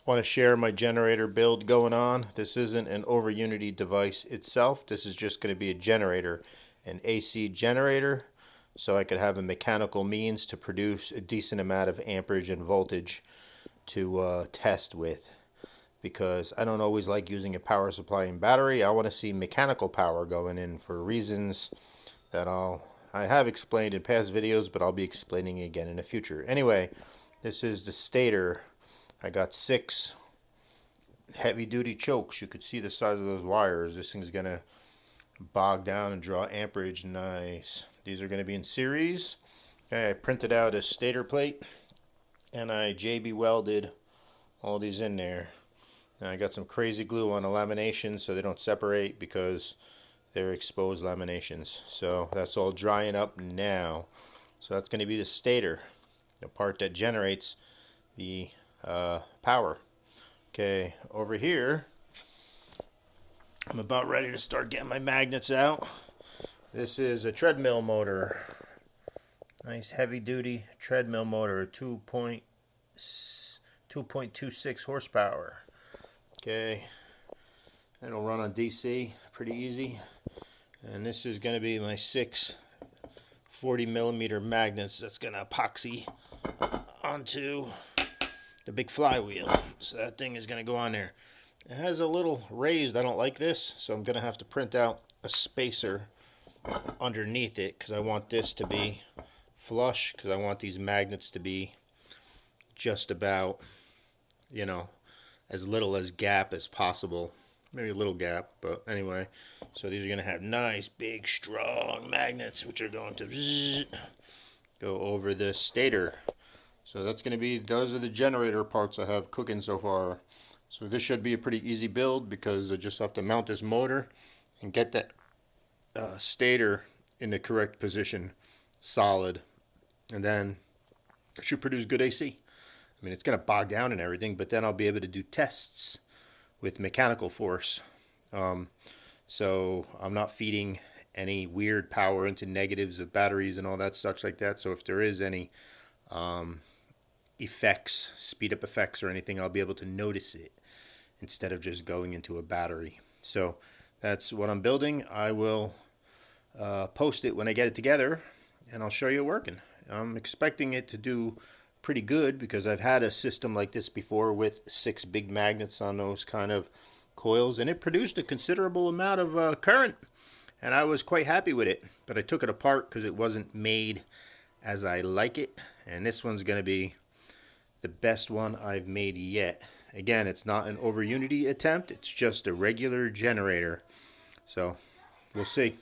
Want to share my generator build going on. This isn't an over unity device itself. This is just going to be a generator, an AC generator, so I could have a mechanical means to produce a decent amount of amperage and voltage to test with, because I don't always like using a power supply and battery. I want to see mechanical power going in for reasons that I have explained in past videos, but I'll be explaining again in the future. Anyway, this is the stator. I got 6 heavy duty chokes. You could see the size of those wires. This thing's gonna bog down and draw amperage nice. These are gonna be in series. Okay, I printed out a stator plate and I JB welded all these in there. Now I got some crazy glue on the laminations so they don't separate because they're exposed laminations. So that's all drying up now. So that's gonna be the stator, the part that generates the power. Okay, over here I'm about ready to start getting my magnets out. This is a treadmill motor, nice heavy duty treadmill motor, 2.26 horsepower. Okay, it'll run on DC pretty easy, and this is going to be my 6 40mm magnets that's going to epoxy onto the big flywheel. So that thing is going to go on there. It has a little raised. I don't like this, so I'm going to have to print out a spacer underneath it because I want this to be flush, because I want these magnets to be just about, you know, as little as gap as possible. Maybe a little gap, but anyway. So these are going to have nice, big, strong magnets, which are going to go over the stator. So that's going to be, those are the generator parts I have cooking so far. So this should be a pretty easy build because I just have to mount this motor and get that stator in the correct position, solid, and then it should produce good AC. I mean, it's going to bog down and everything, but then I'll be able to do tests with mechanical force. So I'm not feeding any weird power into negatives of batteries and all that such like that. So if there is any effects, speed up effects or anything, I'll be able to notice it instead of just going into a battery. So that's what I'm building. I will post it when I get it together and I'll show you it working. I'm expecting it to do pretty good because I've had a system like this before with 6 big magnets on those kind of coils, and it produced a considerable amount of current, and I was quite happy with it. But I took it apart because it wasn't made as I like it, and this one's going to be the best one I've made yet. Again, it's not an over unity attempt, it's just a regular generator. So we'll see.